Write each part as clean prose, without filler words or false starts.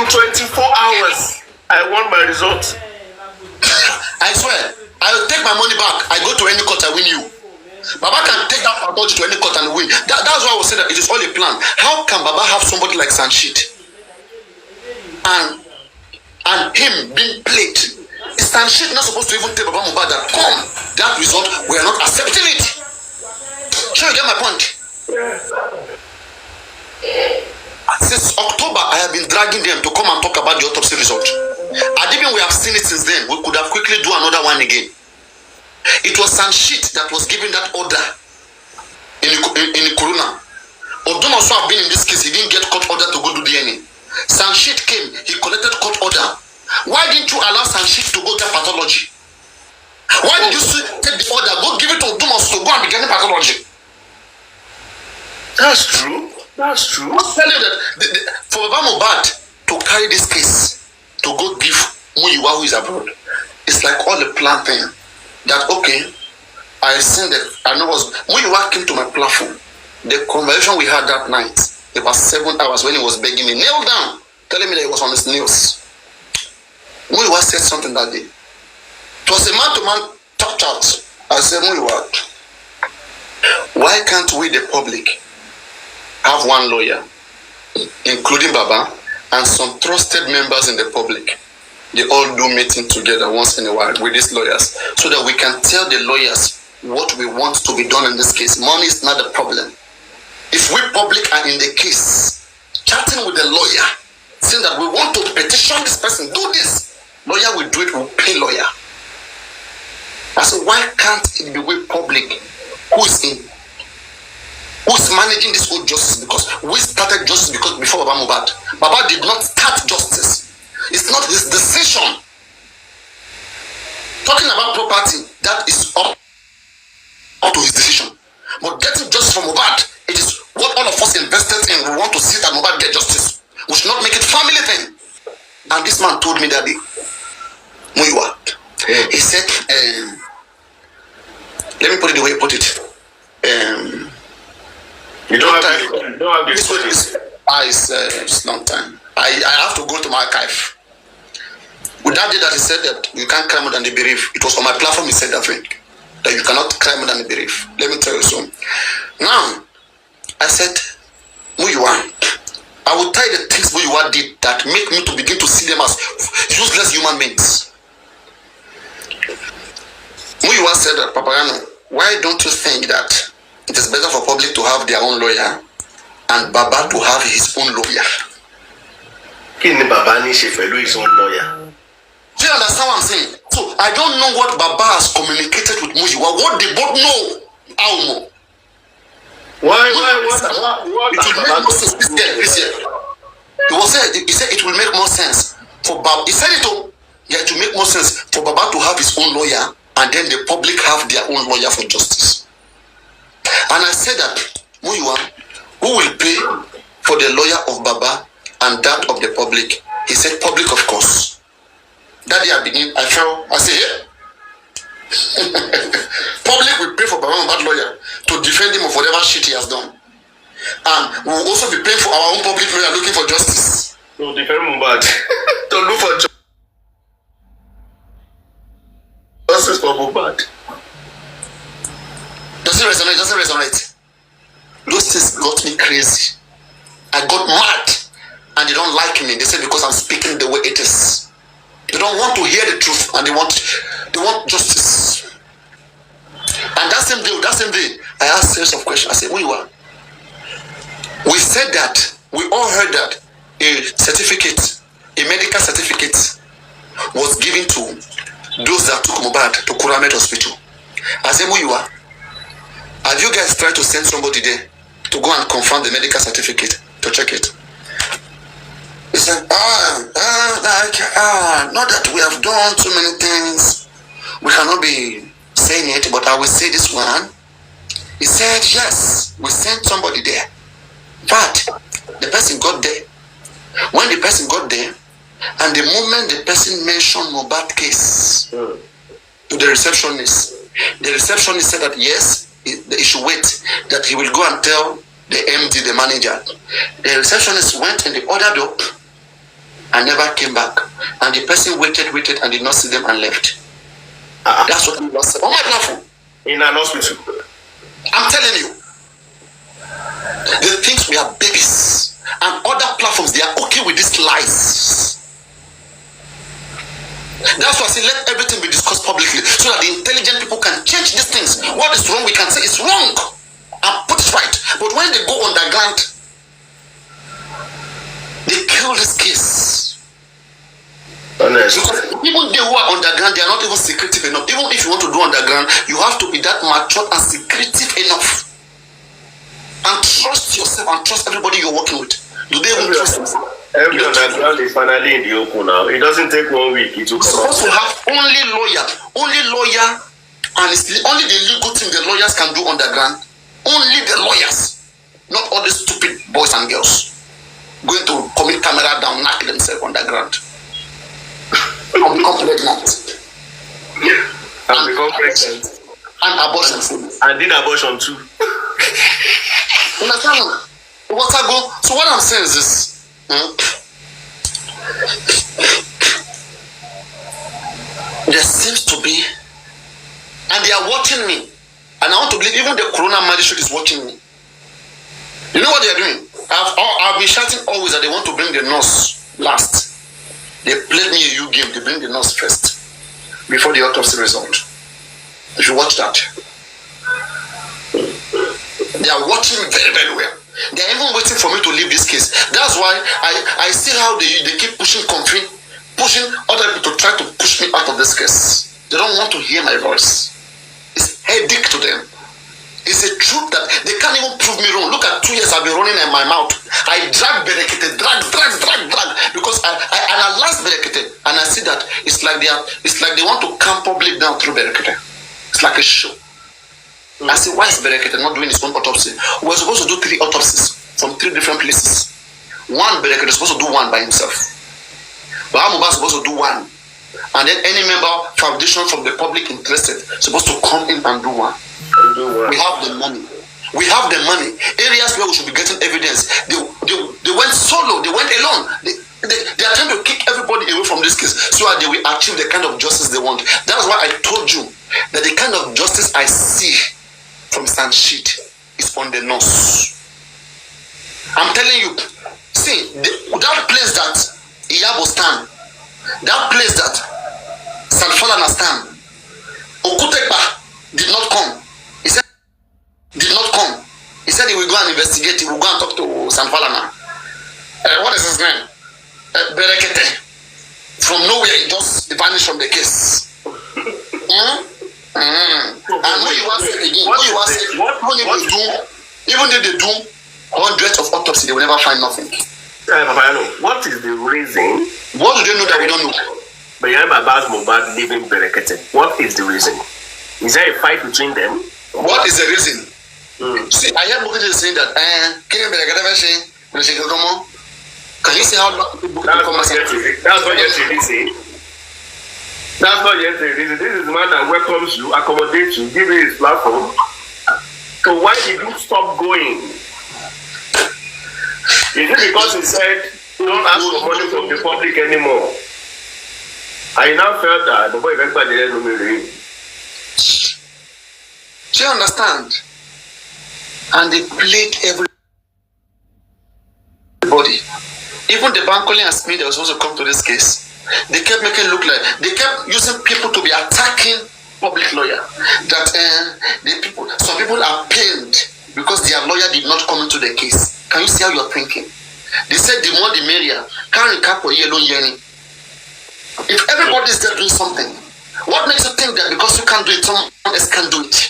In 24 hours, I want my result. I swear, I'll take my money back. I go to any court, I win you. Baba can take that pathology to any court and win. That's why I was saying that it is all a plan. How can Baba have somebody like Sanshit and him being played? Is Sanshit not supposed to even tell Baba Mohbad that come, that result, we are not accepting it? Sure, you get my point? Since October, I have been dragging them to come and talk about the autopsy result. And even we have seen it since then, we could have quickly do another one again. It was Sanshit that was giving that order in the corona. Odun also have been in this case, he didn't get court order to go do DNA. Sanshit came, he collected court order. Why didn't you allow Sanshit to go get pathology? Why did you take the order, go give it to Odun to go and begin pathology? That's true. That's true. I'm telling you that for Baba Mohbad to carry this case to go give Muyiwa who is abroad, it's like all the plan thing. That okay, I seen that I know was Muyiwa came to my platform. The conversation we had that night, about 7 hours when he was begging me, kneel down, telling me that he was on his knees. Muyiwa said something that day. It was a man-to-man talk out. I said, Muyiwa, why can't we, the public, have one lawyer, including Baba, and some trusted members in the public? They all do meeting together once in a while with these lawyers, so that we can tell the lawyers what we want to be done in this case. Money is not the problem. If we public are in the case, chatting with the lawyer, saying that we want to petition this person, do this, lawyer will do it, will pay lawyer. I said, why can't it be we public who's managing this whole justice? Because we started justice because before Baba Mohbad. Baba did not start justice. It's not his decision. Talking about property, that is up to his decision. But getting justice from Mohbad, it is what all of us invested in. We want to see that Mohbad get justice. We should not make it family thing. And this man told me that day, Muyiwa, he said, let me put it the way he put it. You don't have this. It's long time. I have to go to my archive. With that day that he said that you can't cry more than the bereaved, it was on my platform he said that thing, that you cannot cry more than the bereaved. Let me tell you something. Now, I said, Muyiwa, I will tell you the things Muyiwa did that make me to begin to see them as useless human beings. Muyiwa said that, Papayano, why don't you think that it is better for public to have their own lawyer and Baba to have his own lawyer? Can Baba need his own lawyer? Do you understand what I'm saying? So I don't know what Baba has communicated with Muyiwa. What they both know, how more. Why? It will make more sense. He said it will make more sense for Baba. He said it all. Yeah, it will make more sense for Baba to have his own lawyer and then the public have their own lawyer for justice. And I said that Muyiwa, who will pay for the lawyer of Baba and that of the public? He said public, of course. That day I said, yeah. Public will pay for Baba Mohbad lawyer to defend him of whatever shit he has done. And we will also be paying for our own public lawyer looking for justice. To defend Mohbad. To look for justice for Mohbad. Does it resonate? Doesn't resonate? Those things got me crazy. I got mad. And they don't like me. They say because I'm speaking the way it is. They don't want to hear the truth and they want justice. And that same day, I asked a series of questions. I said, Muyiwa, we said that, we all heard that a medical certificate was given to those that took Mohbad to Kuramed Hospital. I said, Muyiwa, have you guys tried to send somebody there to go and confirm the medical certificate to check it? He said, not that we have done so many things, we cannot be saying it, but I will say this one. He said, yes, we sent somebody there, but the person got there. When the person got there, and the moment the person mentioned Mohbad case to the receptionist said that yes, he should wait, that he will go and tell the MD, the manager. The receptionist went and they ordered up and never came back. And the person waited, and did not see them and left. That's what we lost on my platform. In an hospital. I'm telling you. They think we are babies. And other platforms, they are okay with these lies. That's why I say let everything be discussed publicly so that the intelligent people can change these things. What is wrong, we can say it's wrong and put it right. But when they go underground, they kill this case. Honest. Because even they who are underground, they are not even secretive enough. Even if you want to do underground, you have to be that mature and secretive enough. And trust yourself and trust everybody you're working with. Do they even trust themselves? Every underground is finally in the open now. It doesn't take 1 week. It will supposed to have only lawyer, and it's only the legal team the lawyers can do underground. Only the lawyers, not all these stupid boys and girls going to commit camera down, knock themselves underground. And become pregnant. And become pregnant. And abortion food. And did abortion too. Understand? What I go? So what I'm saying is this. There seems to be, and they are watching me, and I want to believe even the corona magistrate is watching me. You know what they are doing? I've been shouting always that they want to bring the nurse last. They played me a U game. They bring the nurse first before the autopsy result. If you watch that, they are watching me very, very well. They are even waiting for me to leave this case. That's why I see how they keep pushing other people to try to push me out of this case. They don't want to hear my voice. It's headache to them. It's a truth that they can't even prove me wrong. Look at 2 years I've been running in my mouth. I drag Berekete, drag, because I analyze Berekete, and I see that it's like they want to camp public down through Berekete. It's like a show. I say, why is Berekete not doing his own autopsy? We're supposed to do 3 autopsies from 3 different places. One, Berekete is supposed to do one by himself. But Amuba is supposed to do one. And then any member foundation from the public interested is supposed to come in and do one. We have the money. Areas where we should be getting evidence. They went solo, they went alone. They are trying to kick everybody away from this case so that they will achieve the kind of justice they want. That's why I told you that the kind of justice I see from Sanshit is on the nose. I'm telling you, see, that place that Iyabo stand, that place that Sanfalana stand, Okutekpa did not come. He said he will go and investigate, he will go and talk to Sanfalana. What is his name? Berekete. From nowhere, he just vanished from the case. And when you ask again, even if they do hundreds of autopsy, they will never find nothing. What is the reason? What do they know that we don't know? But you remember about Mohbad leaving Berekete. What is the reason? Is there a fight between them? What is the reason? See, I hear Bukiti saying that can you see how people come? That's not yet the reason. That's not yet the reason. This is the man that welcomes you, accommodates you, gives you his platform. So why did you stop going? Is it because he said don't ask for money from the public anymore? I now felt that before everybody didn't know me. Do you understand? And they played everybody. Even the Bankole and Smith that was supposed to come to this case, they kept making it look like they kept using people to be attacking public lawyer. That some people are pained because their lawyer did not come into the case. Can you see how you're thinking? They said the more the merrier. If everybody is there doing something, what makes you think that because you can't do it, someone else can do it?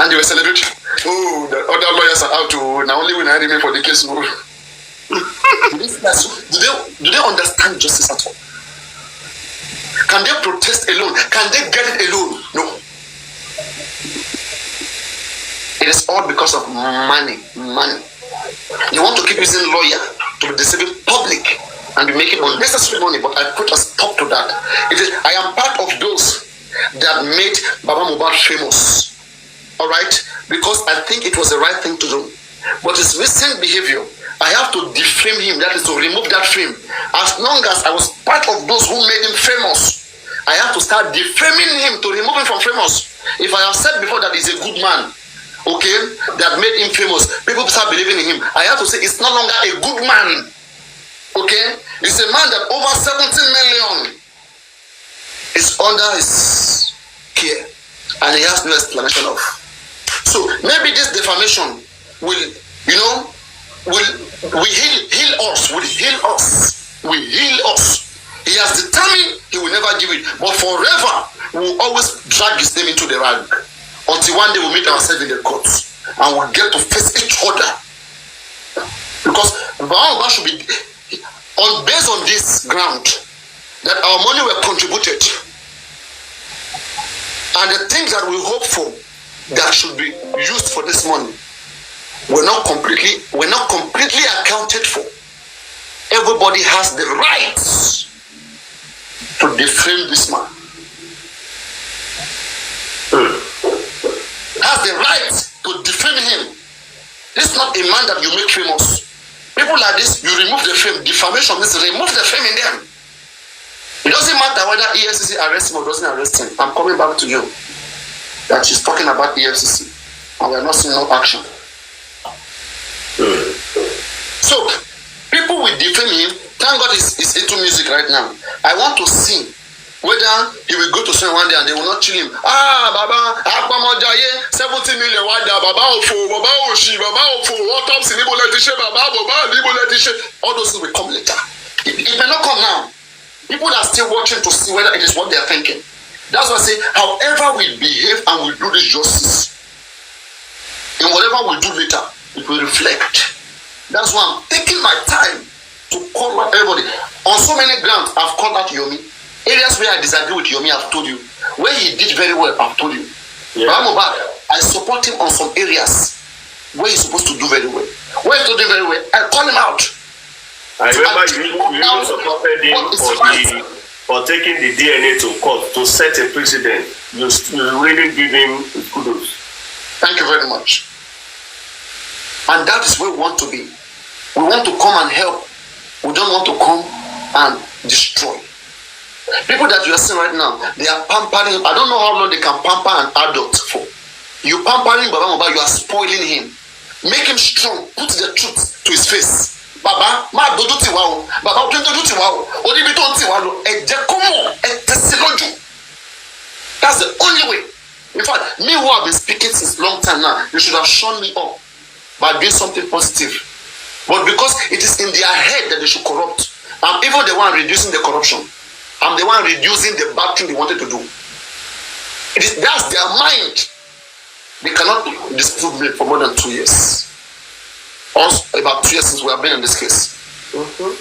And they were celebrating. Oh, the other lawyers are out to now only when I remain for the case. Do they understand justice at all? Can they protest alone? Can they get it alone? No. It is all because of money. They want to keep using lawyer to be deceiving public and be making unnecessary money, but I put a stop to that. I am part of those that made Baba Mohbad famous. Alright? Because I think it was the right thing to do. But his recent behavior I have to defame him, that is to remove that fame. As long as I was part of those who made him famous, I have to start defaming him to remove him from famous. If I have said before that he's a good man, okay, that made him famous, people start believing in him. I have to say it's no longer a good man. Okay? It's a man that over 17 million is under his care. And he has no explanation of. So maybe this defamation will, you know, will heal us. He has determined he will never give it. But forever, we will always drag his name into the rag. Until one day we meet ourselves in the courts. And we'll get to face each other. Because Baba should be, based on this ground, that our money were contributed. And the things that we hope for that should be used for this money were not completely accounted for. Everybody has the rights to defame this man. Has the right to defame him. This is not a man that you make famous. People like this, you remove the fame. Defamation means remove the fame in them. It doesn't matter whether EFCC arrests him or doesn't arrest him. I'm coming back to you. That she's talking about EFCC. And we're not seeing no action. So, people will defame him. Thank God he's into music right now. I want to see whether he will go to Spain one day and they will not chill him. Baba, 70 million, Baba, all those things will come later. It may not come now. People are still watching to see whether it is what they are thinking. That's why I say, however we behave and we do this justice, in whatever we do later, it will reflect. That's why I'm taking my time to call out everybody. On so many grounds, I've called out Yomi. Areas where I disagree with Yomi, I've told you. Where he did very well, I've told you. Yeah. I support him on some areas where he's supposed to do very well. Where he's doing very well, I call him out. I remember you supported him for taking the DNA to court to set a precedent. You really give him kudos. Thank you very much. And that is where we want to be. We want to come and help. We don't want to come and destroy. People that you are seeing right now, they are pampering. I don't know how long they can pamper an adult for. You pampering Baba Mohbad, you are spoiling him. Make him strong. Put the truth to his face. Baba, ma dodo ti wa o. Baba, dodo ti wa o. Odi bi to ti wa lo. Eje komo, tesiloju. That's the only way. In fact, me who have been speaking since long time now, you should have shown me up by doing something positive. But because it is in their head that they should corrupt, I'm even the one reducing the corruption. I'm the one reducing the bad thing they wanted to do. That's their mind. They cannot disprove me for more than 2 years. Also, about 2 years since we have been in this case. Mm-hmm.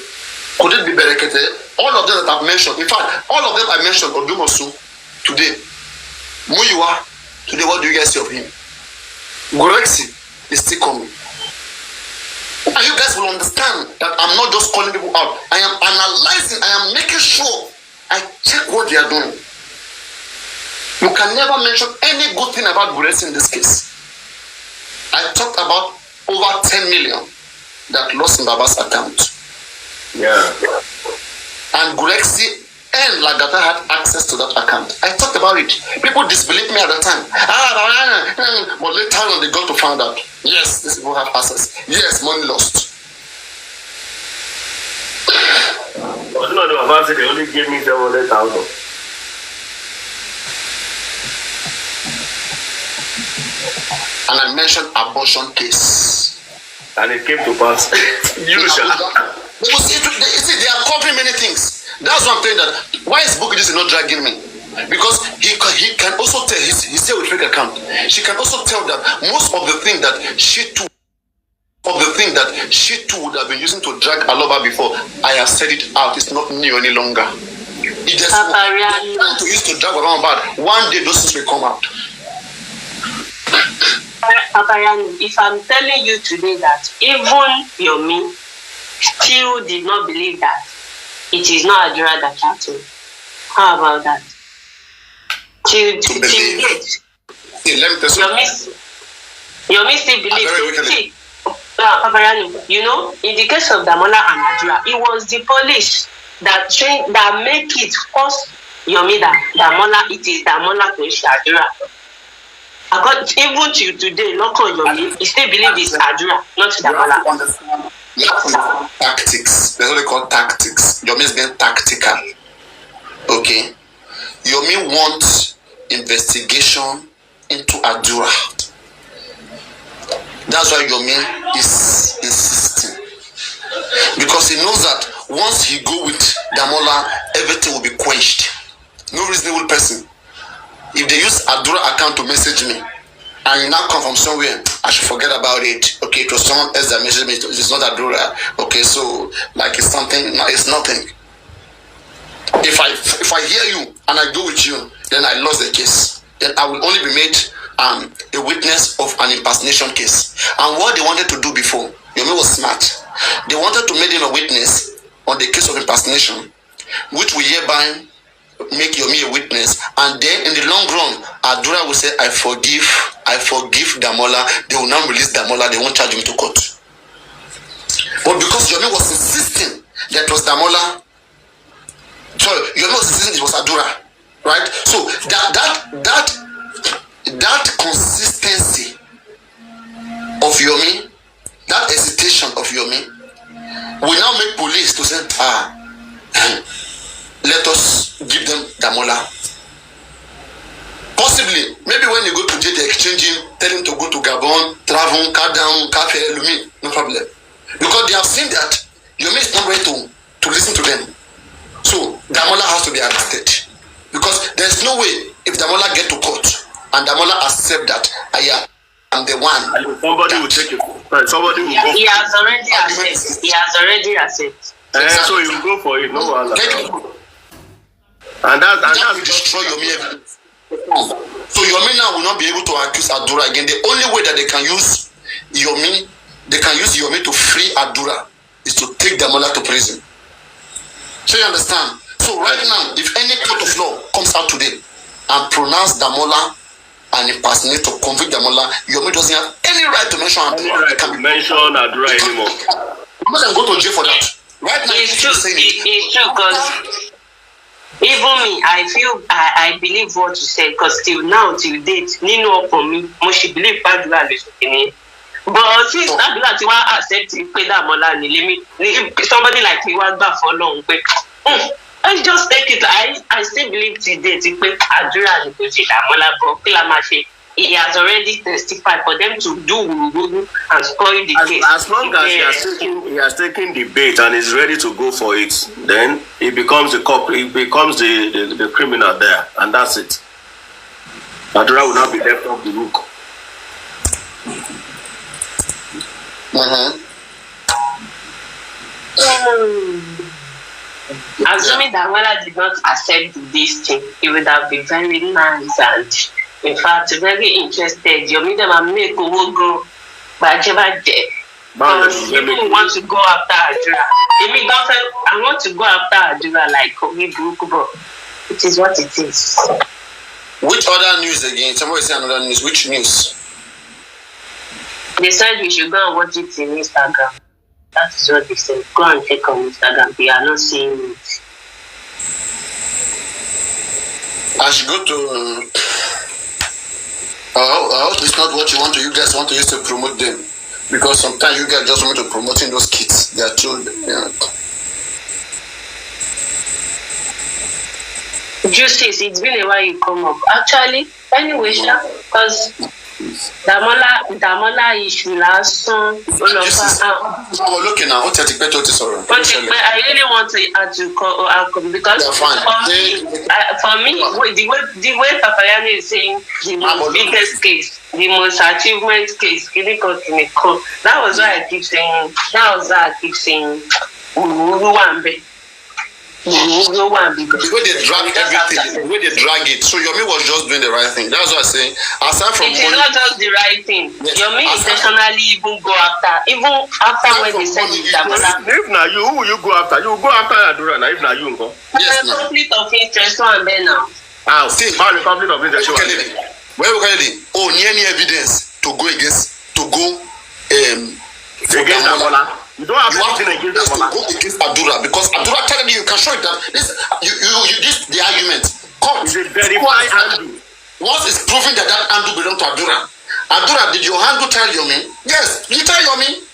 Could it be Berekete? All of them that I've mentioned, in fact, all of them I mentioned, Odumosu, today. Muyiwa, today, what do you guys see of him? Gorexi is still coming. And you guys will understand that I'm not just calling people out. I am analyzing, I am making sure I check what they are doing. You can never mention any good thing about Gorexi in this case. I talked about over 10 million that lost in Baba's account. Yeah. And Gorexi and Lagata had access to that account. I talked about it. People disbelieved me at the time. But later on they got to find out. Yes, these people have access. Yes, money lost. But no, they only gave me 700,000. And I mentioned abortion case. And it came to pass. Usually. You see, they are covering many things. That's one thing that why is Bookie not dragging me? Because he can also tell he said with fake account. She can also tell that most of the thing that she too would have been using to drag Aloba before, I have said it out. It's not new any longer. It just trying to use to drag around bad. One day those things will come out. If I'm telling you today that even Yomi still did not believe that it is not Adura that chatted, how about that? Yomi still believes. See, Papa you know, in the case of Damola and Adura, it was the police that make it force Yomi that Damola, it is Damola to Adura. Even till today, local Yomi, he still believe it's Adura, not Damola. You have to understand tactics. That's what they call tactics. Yomi is being tactical. Okay? Yomi wants investigation into Adura. That's why Yomi is insisting. Because he knows that once he go with Damola, everything will be quenched. No reasonable person. If they use Adura account to message me, and you now come from somewhere, I should forget about it. Okay, it was someone else that messaged me. It's not Adura. Okay, so like it's something. No, it's nothing. If I hear you and I go with you, then I lost the case. Then I will only be made a witness of an impersonation case. And what they wanted to do before, Yomi was smart. They wanted to make him a witness on the case of impersonation, which will hereby make Yomi a witness, and then in the long run, Adura will say, I forgive Damola. They will now release Damola. They won't charge him to court. But because Yomi was insisting that it was Damola, sorry, Yomi was insisting it was Adura, right? So that consistency of Yomi, that hesitation of Yomi, will now make police to say, let us give them Damola. Possibly, maybe when you go to jail, they exchange him, tell him to go to Gabon, travel, cut down, cafe, Lumi, no problem. Because they have seen that Yomi is not ready to listen to them. So Damola has to be arrested. Because there's no way if Damola get to court and Damola accept that I am the one. Somebody will take it. Somebody will go. He has already accepted. He has already accepted. Exactly. So you will go for it. No wahala. And that will destroy Yomi evidence. So Yomi now will not be able to accuse Adura again. The only way that they can use Yomi to free Adura is to take Damola to prison. So you understand? So right now, if any court of law comes out today and pronounce Damola an impersonator to convict Damola, Yomi doesn't have any right to mention Adura. Right to mention Adura anymore. You mustn't go to jail for that. Right now, it's true. It's true because even me, I believe what you said because till now, till date, Nino for me, she believe Adura is okay. But since Adura ti wa accept pé Damola ni somebody like me was back for long. I just take it. I still believe today pé Adura ni kò sí Damola but kí la máa ṣe. He has already testified for them to do and spoil the case. As long as he has taken the bait and is ready to go for it, then he becomes the cop. He becomes the criminal there, and that's it. Adura will not be left off the hook. Assuming that Damola did not accept this thing, it would have been very nice and, in fact, very interested. You mean them and make go, but people want to go after Adura. I want to go after Adura like but it is what it is. Which other news again? Somebody say another news. Which news? They said we should go and watch it in Instagram. That is what they said. Go and check on Instagram. We are not seeing it. I should go to. I hope it's not what you guys want to use to promote them. Because sometimes you guys just want to promoting those kids. They are too. Justice, it's been a while you come up. Actually, anyway, because Damola issue last song. Looking now, what's the better to sorrow? I really want to add to call because for me, the way Papayani is saying the most biggest case, the most achievement case, that was why I keep saying. The way they drag everything, the way they drag it. So Yomi was just doing the right thing. That's what I say. Aside from it is not just the right thing. Yes. Yomi intentionally even go after when they said it. If now you, who will you go after? You go after Adura now. If now you go. Yes, the conflict of interest one there now. See, how the conflict of interest? Where we get it? Oh, any evidence to go against Against Damola. You don't have anything against Damola. Go against Adura because Adura telling you can show it that this this the argument. Come. It's a verified handle. Once it's proven that handle belongs to Adura. Adura, did your handle tell Yomi? Yes, you tell Yomi.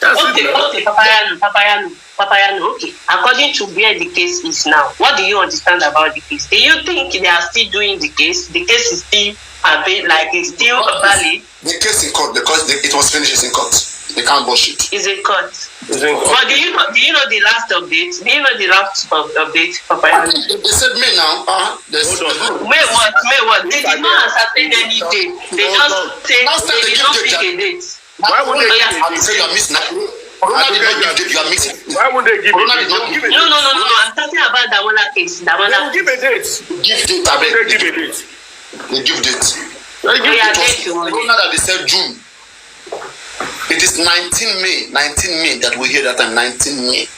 Okay, Papayano, okay. According to where the case is now, what do you understand about the case? Do you think they are still doing the case? The case is still it's still valid? The case in court because it was finished in court. They can't bullshit. Is in court. But do you know the last update? Do you know the last update, Papayano? They said me now. May what? They did not ascertain any date. They just say they did not pick a date. Why would they give you are missing? Corona did not give date. You are missing. Why would they give Corona did not give it? No. I'm talking about Damola case. Damola. Give a date. Give date. They give a date. They give date. It was Corona that they said June. It is 19 May that we hear that time. 19 May.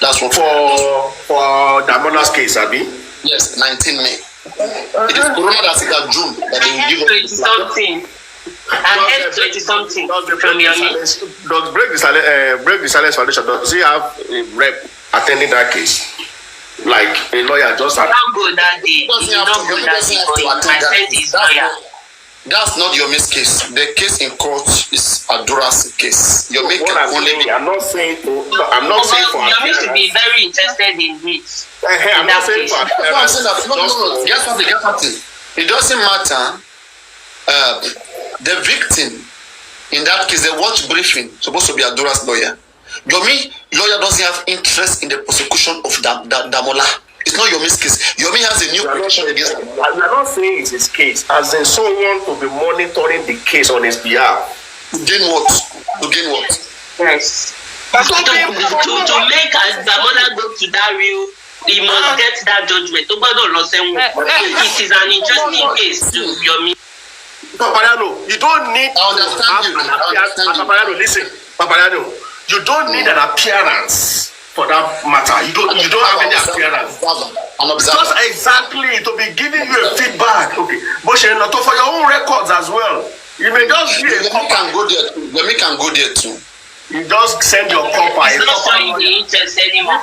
That's what for Damola's case, Abi. Yes, 19 May. It is Corona that said that June that they will give us something. I heard 20-something from your name. Does break the silence foundation? Does he have a rep attending that case? Like a lawyer just had. Not go that day. He did not go that day. I sent his lawyer. That's not your miss case. The case in court is Adura's case. Your make only. I'm not saying for. You should be very interested in it. I'm not saying for. No. Get something. It doesn't matter. The victim in that case, the watch briefing supposed to be Adura's lawyer. Yomi lawyer doesn't have interest in the prosecution of Damola. It's not Yomi's case. Yomi has a new petition against him. I'm not saying it's his case. As in someone to be monitoring the case on his behalf. To gain what? Yes. To make Damola go to that real, he must get that judgment. It is an interesting case to Yomi. Papayano, you don't need listen, Papayano, you don't need an appearance for that matter. You don't have any appearance. Just exactly to be giving you a feedback. Okay. But for your own records as well. You may just be Let me can go there too. You just send your copy. It's not showing the interest anymore.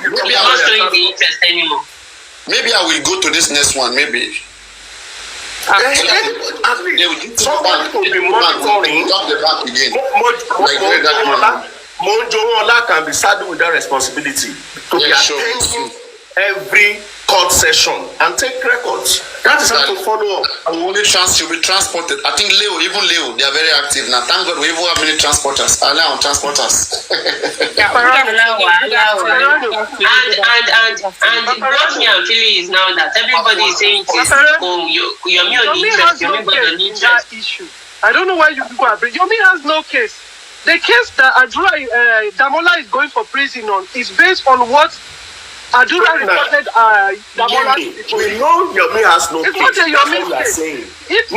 Maybe I will go to this next one, maybe. Someone will be monitoring. Monjola can be saddled with that responsibility to be attending every court session and take records. That is how to follow up. You'll be transported. I think even Leo, they are very active now. Thank God we even have many transporters. Allow transporters. And what me and feeling is now that everybody is saying you're me on interest. Issue. I don't know why you people are bringing. Yomi has no case. The case that Damola is going for prison on is based on what Adura reported Damola. We know Yomi has no case. It's not a Yomi case. If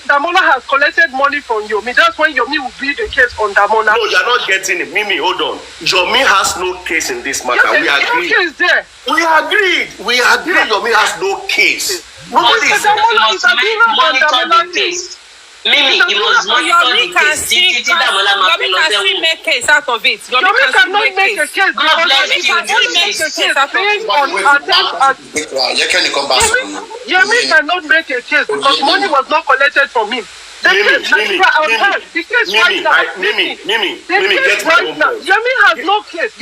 Damola has collected money from Yomi, that's when Yomi will be the case on Damola. No, you're not getting it. Mimi, hold on. Yomi has no case in this matter. Yes, we agree. Case there. We agreed. Yeah. Yomi has no case. Nobody is Damola case. Mimi, you must monitor the case. Yomi can still make case out of it. Yomi cannot make a case because Yomi can only make a case based on Yomi cannot make a case because money was not collected from him. Mimi, get my point. Yomi has no case.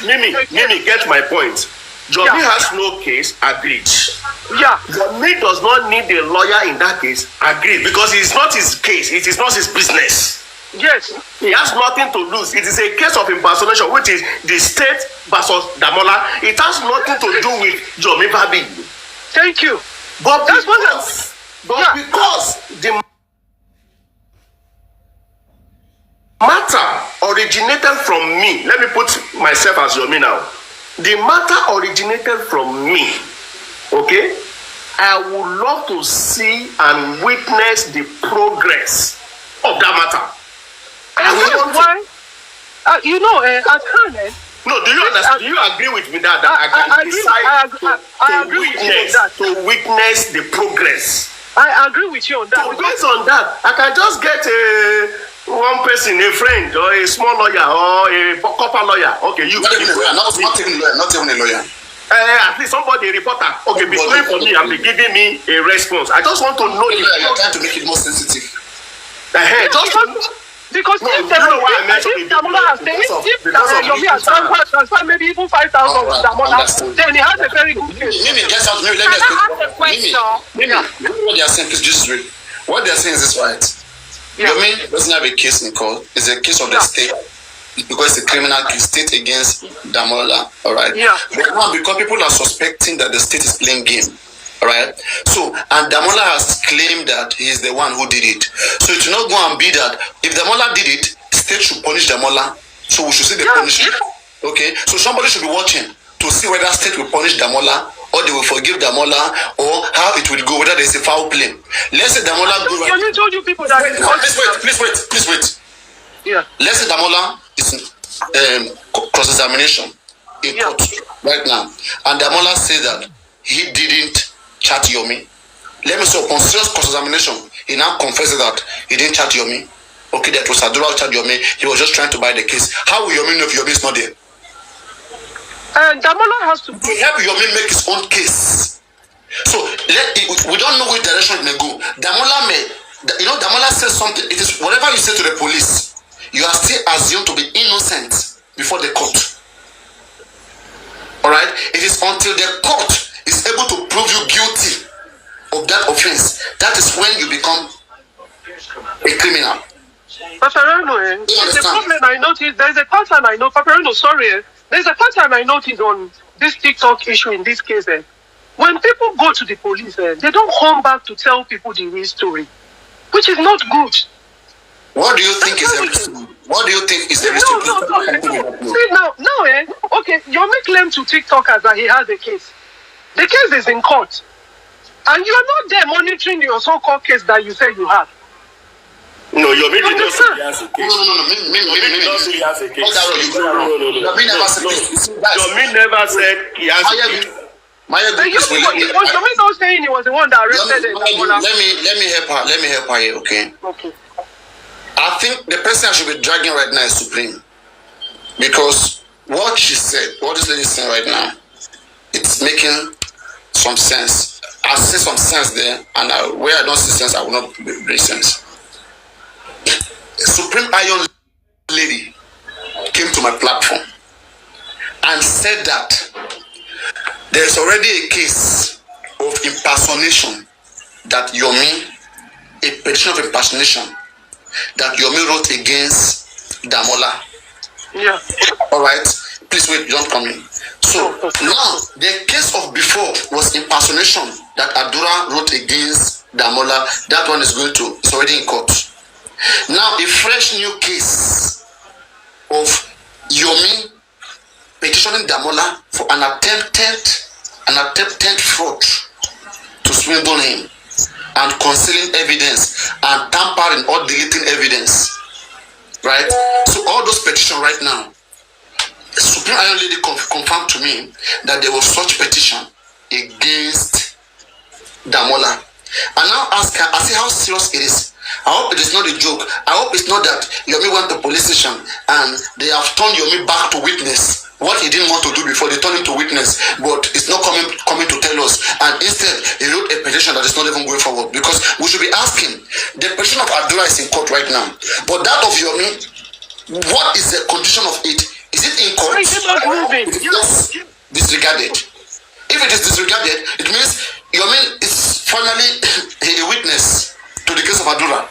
Mimi, get my point. Yomi has no case, agreed. Yeah. Yomi does not need a lawyer in that case, agreed, because it's not his case, it is not his business. Yes. He has nothing to lose. It is a case of impersonation, which is the state versus Damola. It has nothing to do with Yomi Babi. Thank you. But because the matter originated from me, let me put myself as Yomi now. The matter originated from me, okay? I would love to see and witness the progress of that matter. Why? At hand, no, do you understand? Do you agree with me that I can decide to witness the progress? I agree with you on that. So based on that, I can just get One person, a friend, or a small lawyer, or a copper lawyer. Okay, you. Not even a lawyer. Not even a lawyer. At least somebody, a reporter. Okay, be coming for me and be giving me a response. I just want to know. You're trying to make it more sensitive. Because if Damola has transferred maybe even 5,000 to Damola, then he has a very good case. Mimi, guess out. Mimi, let me explain. Mimi, what they are saying is just real. What they are saying is this, right? Yomi doesn't have a case in court. It's a case of the state because it's a criminal case, state against Damola. All right. Yeah. But now, because people are suspecting that the state is playing game. Right, so and Damola has claimed that he is the one who did it. So it will not go and be that if Damola did it, the state should punish Damola. So we should see the punishment. Okay, so somebody should be watching to see whether state will punish Damola or they will forgive Damola or how it will go, whether there is a foul play. Let's say Damola go right. I told you people that. Please wait. Yeah. Let's say Damola is cross-examination in court right now, and Damola says that he didn't chat Yomi. Let me say upon serious cross-examination, he now confesses that he didn't chat Yomi. Okay, that was Adura chat Yomi. He was just trying to buy the case. How will Yomi know if Yomi is not there? And Damola has to help Yomi make his own case. So we don't know which direction it may go. Damola says something. It is whatever you say to the police, you are still assumed to be innocent before the court. All right. It is until the court is able to prove you guilty of that offense. That is when you become a criminal. Paparano, there's a problem I noticed. There's a pattern I know. Paparano, sorry. There's a pattern I noticed on this TikTok issue in this case. When people go to the police, they don't come back to tell people the real story, which is not good. What do you think is the reason? What do you think is the reason? No. See, now, okay, Yomi claimed to TikTokers that he has a case. The case is in court. And you're not there monitoring your so-called case that you say you have. No, Yomi did not say he has a case. No. Yomi did not say he has a case. No. Yomi never said he has a case. Yomi not saying he was the one that arrested him. Let me help her here, okay? Okay. I think the person I should be dragging right now is Supreme. Because what she said, what this lady is saying right now, it's making some sense. I see some sense there, and where I don't see sense, I will not bring sense. Supreme Iron Lady came to my platform and said that there's already a case of impersonation that Yomi, a petition of impersonation that Yomi wrote against Damola. Yeah. All right. Please wait, don't come in. So now the case of before was impersonation that Adura wrote against Damola. That one is it's already in court. Now a fresh new case of Yomi petitioning Damola for an attempted fraud to swindle him and concealing evidence and tampering or deleting evidence. Right? So all those petitions right now, Supreme Iron Lady confirmed to me that there was such petition against Damola. I now ask her, I see how serious it is. I hope it is not a joke. I hope it's not that Yomi went to police station and they have turned Yomi back to witness. What he didn't want to do before, they turned him to witness, but it's not coming to tell us. And instead, he wrote a petition that is not even going forward. Because we should be asking, the petition of Adura is in court right now. But that of Yomi, what is the condition of it? Is it in court? Is it not moving? It is just disregarded. If it is disregarded, it means Yomi is finally a witness to the case of Adura.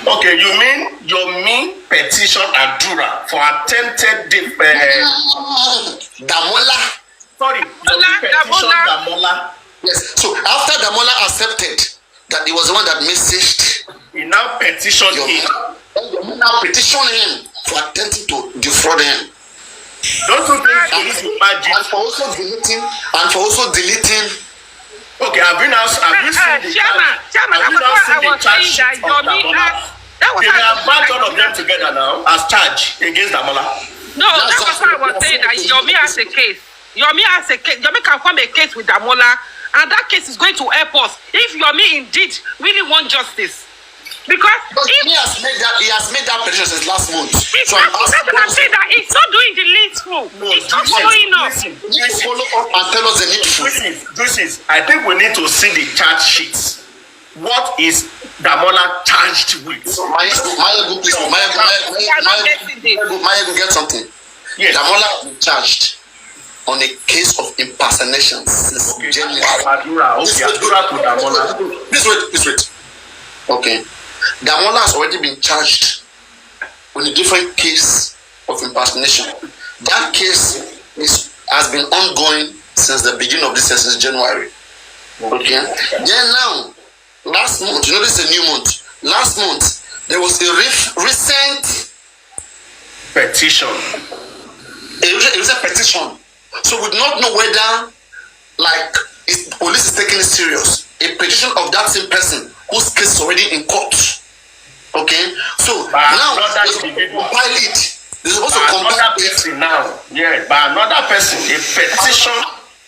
Okay, you mean Yomi petition Adura for attempted Damola. Sorry, Yomi petition Damola. Yes. So after Damola accepted that he was the one that messaged, he now petitioned him. Yomi now petitioned him for attempting to defraud him. Don't you think police will magic? And for also deleting. Okay, have you seen the Chairman, charge sheet of Damola? They have brought all of them together now as charge against Damola. No, that was what I was saying, that Yomi has a case. Yomi can form a case with Damola, and that case is going to help us if Yomi indeed really wants justice. Because he has made that petition since last month. So I'm asking I'm saying that he's not doing the needful. He's not following up. You need to follow up and tell us the needful. I think we need to see the charge sheets. What is Damola charged with? Maya, get something. Yes. Damola was charged on a case of impersonation since January. Please wait. Okay. Damola has already been charged with a different case of impersonation. That case has been ongoing since the beginning of this year, since January. Okay. Then now, last month, you know this is a new month. Last month, there was a recent petition. A recent petition. So we do not know whether, police is taking it serious. A petition of that same person whose case is already in court. Okay? So now they're supposed to compile it. They're supposed to compile it now. Yeah, by another person. A petition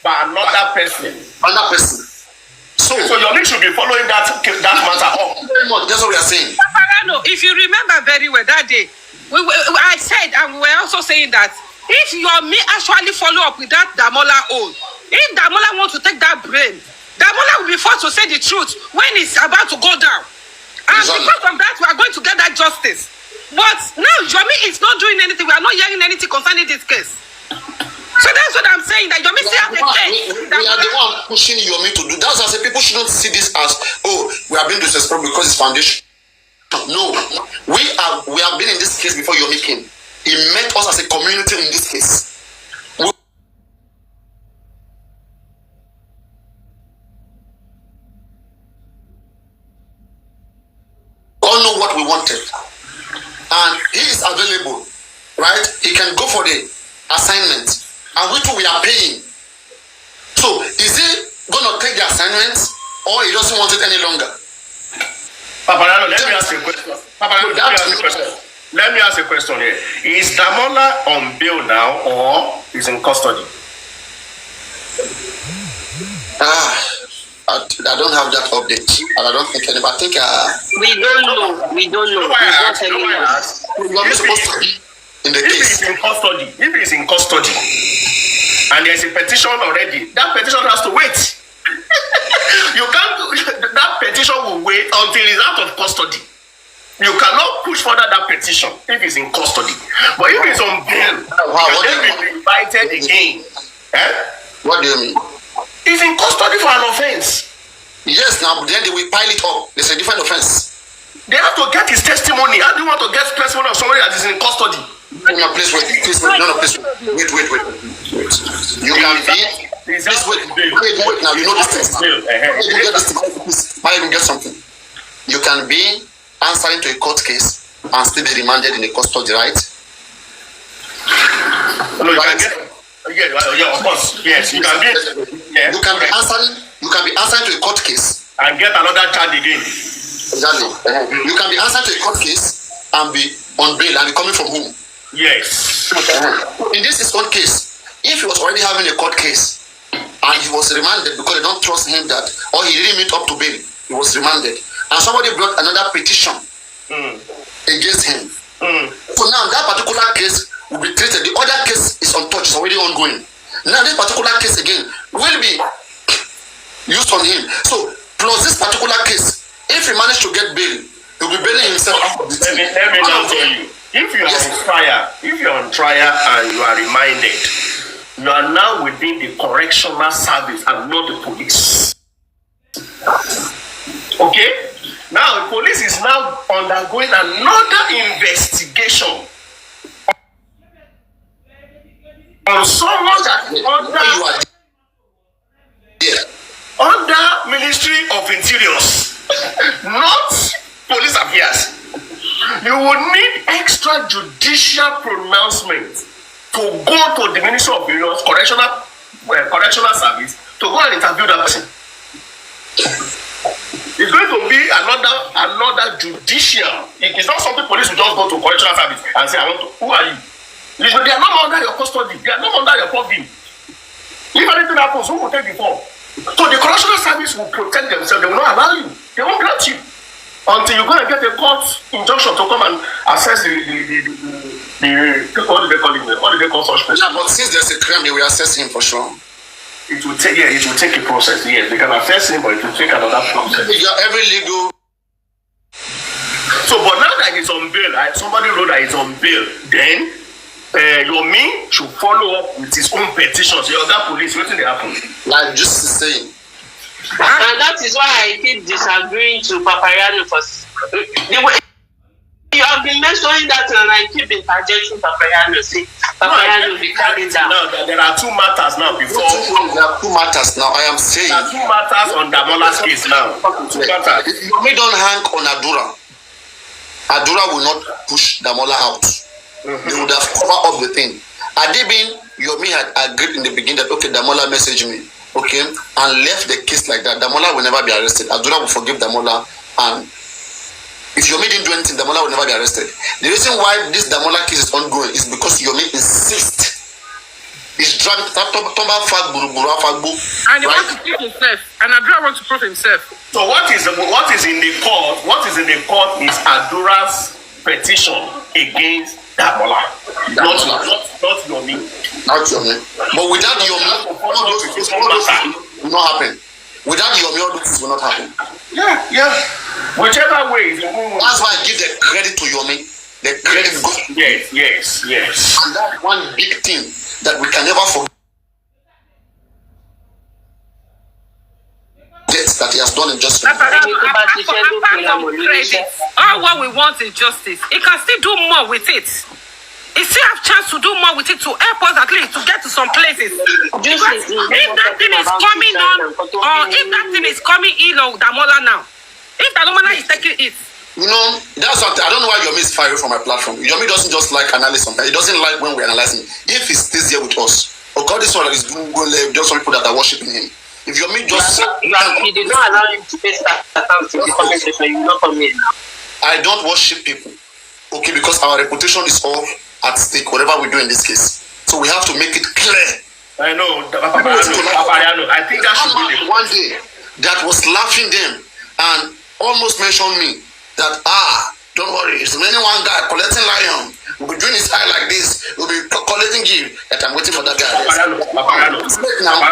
by another person. Another person. So your link should be following that matter up. Very much. That's what we are saying. Paparano, if you remember very well that day, I said, and we were also saying that if Yomi actually follow up with that Damola oath, if Damola wants to take that brain, Damola will be forced to say the truth when it's about to go down. And because of that, we are going to get that justice. But now Yomi is not doing anything. We are not hearing anything concerning this case. So that's what I'm saying, that Yomi still has a case. We are the one pushing Yomi to do. That's why I say people shouldn't see this as, we are being disrespectful because it's foundation. No, we have been in this case before Yomi came. He met us as a community in this case. We all know what we wanted, and he is available, right? He can go for the assignment, and we are paying. So is he gonna take the assignment, or he doesn't want it any longer? Paparano, let me ask you a question. Let me ask a question here. Is Damola on bail now or is in custody? I don't have that update. I don't think anybody. I think we don't know. We don't know. You're supposed to be in the case. If he's in custody and there's a petition already, that petition has to wait. You can't. That petition will wait until he's out of custody. You cannot push further that petition if he's in custody. But if he's on bail, he can then be invited again. What do you mean? He's in custody for an offense. Yes, now then they will pile it up. It's a different offense. They have to get his testimony. How do you want to get testimony of somebody that is in custody? No, please wait. Please wait. No, please wait. Wait. You can be. Please wait. Now you know this thing. You get this thing. Might even get something. You can be answering to a court case and still be remanded in a custody, right? No, you can get. Yeah, of course. Yes, you can get. Yeah. You can be answering to a court case and get another charge again. Exactly. You can be answering to a court case and be on bail and be coming from home. Yes. In this is one case, if he was already having a court case and he was remanded because they don't trust him that, or he didn't meet up to bail, he was remanded, and somebody brought another petition against him. So now that particular case will be treated. The other case is untouched, it's already ongoing. Now this particular case again will be used on him. So plus this particular case, if he managed to get bail, he'll be bailing himself out of the team. Let me now tell you. If you're on trial and you are reminded, you are now within the correctional service and not the police. Okay? Now the police is now undergoing another investigation on someone that under Ministry of Interiors, not police affairs. You would need extrajudicial pronouncement to go to the Ministry of Interiors correctional service to go and interview that person. It's going to be another judicial. It's not something police will just go to correctional service and say, who are you? They are not under your custody. They are not under your purview. If anything happens, who will take the fall? So the correctional service will protect themselves. They will not allow you. They won't grant you. until you go and get a court injunction to come and assess the what do they call it? What do they call such person? Yeah, but since there's a crime, they will assess him for sure. It will take a process. Yes, they can assess him, but it will take another process. Every legal. So, but now that it's on bail, right? Somebody wrote that it's on bail, then Yomi should follow up with his own petitions. The other police, what did they happen? Like just saying. And that is why I keep disagreeing to Papayano for the way you have been mentioning that, and I keep interjecting Papayano. See, Papayano will be carried down. Now, there are two matters now before. There are two matters now. I am saying. There are two matters on Damola's case now. Two matters. If Yomi don't hang on Adura will not push Damola out. They would have covered up the thing. Had they been, Yomi had agreed in the beginning that, okay, Damola messaged me, okay, and left the case like that, Damola will never be arrested. Adura will forgive Damola, and if Yomi didn't do anything, Damola will never be arrested. The reason why this Damola case is ongoing is because Yomi insists. He's driving and he wants to prove himself, and Adura wants to prove himself. So what is in the court? What is in the court is Adura's petition against Damola. Not Yomi. Not Yomi. But without Yomi, all those things will not happen. Without Yomi, all those things will not happen. Yeah. Whichever way. That's why I give the credit to Yomi. The credit goes. Yes. And that's one big thing that we can never forget that he has done in justice. All what we want is justice. He can still do more with it. He still have chance to do more with it to help us at least to get to some places. Because if that thing is coming on, or if that thing is coming in on Damola now, if Damola is taking it. You know, that's what I don't know why Yomi is firing from my platform. Yomi doesn't just like analysis sometimes. He doesn't like when we analyze him. If he stays here with us, or God is one that is doing good, just some people that are worshiping him. If Yomi just he did not allow him to face that account in the comment section, you will not come here now. I don't worship people. Okay, because our reputation is all at stake, whatever we do in this case. So we have to make it clear. I know, I think that should be one day that was laughing them and almost mentioned me. That don't worry, it's only one guy collecting lion. We'll be doing his eye like this. We'll be collecting give. That I'm waiting for that guy. Now,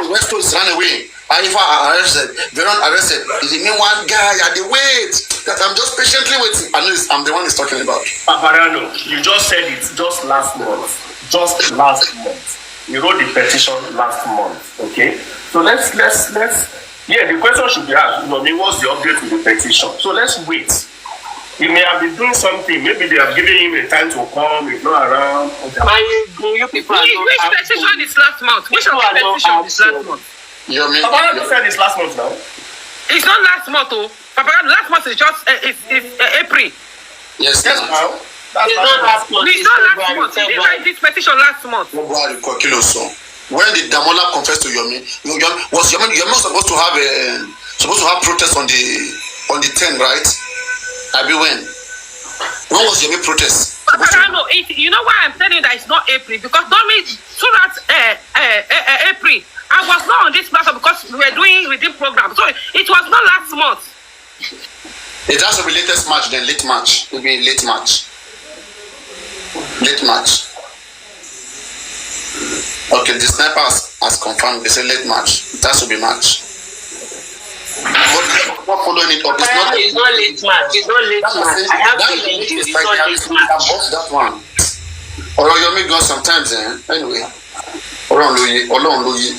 Westo is run away. Ifa arrested. Veron arrested. Is the main one guy at the wait. That I'm just patiently waiting. I know I'm the one he's talking about. Paparano, you just said it just last month. You wrote the petition last month. Okay, so let's. Yeah, the question should be asked, what's the update to the petition? So let's wait. He may have been doing something. Maybe they have given him a time to come. He's not around. You people which petition is last month? Which of the petition is last month? Papa said it's last month now. It's not last month, oh. Papa, last month is just April. Yes, now. It's not last month. It's not last month. He didn't write this petition last month. When did Damola confess to Yomi? Was Yomi supposed to have protest on the 10th, right? I mean when was Yomi protest? You know why I'm telling you that it's not April? Because throughout April, I was not on this platform because we were doing reading program. So it was not last month. It has to be latest March, then late March. It will be late March. Okay, the sniper has confirmed. They say late March. That should be March. But not following it up. It's not late March. It's not late March. I have to be it's not late March. That one. Or you make go sometimes. Anyway. Ọlọ́run ló yé.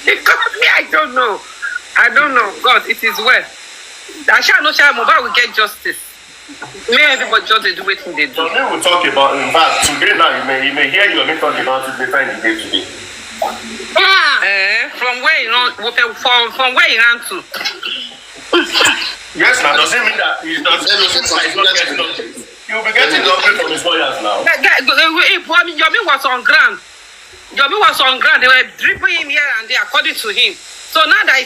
Because me, I don't know. God, it is well. I shall know Mohbad will get justice. May everybody just do what they do. So we will talk about, in fact, today now, you may hear you talk about it later in the day today. From where he ran, from where he ran to. Yes, now doesn't mean that he's not getting updates. He will be getting the update from his lawyers now. Yomi was on ground. They were dripping him here and there according to him. So now that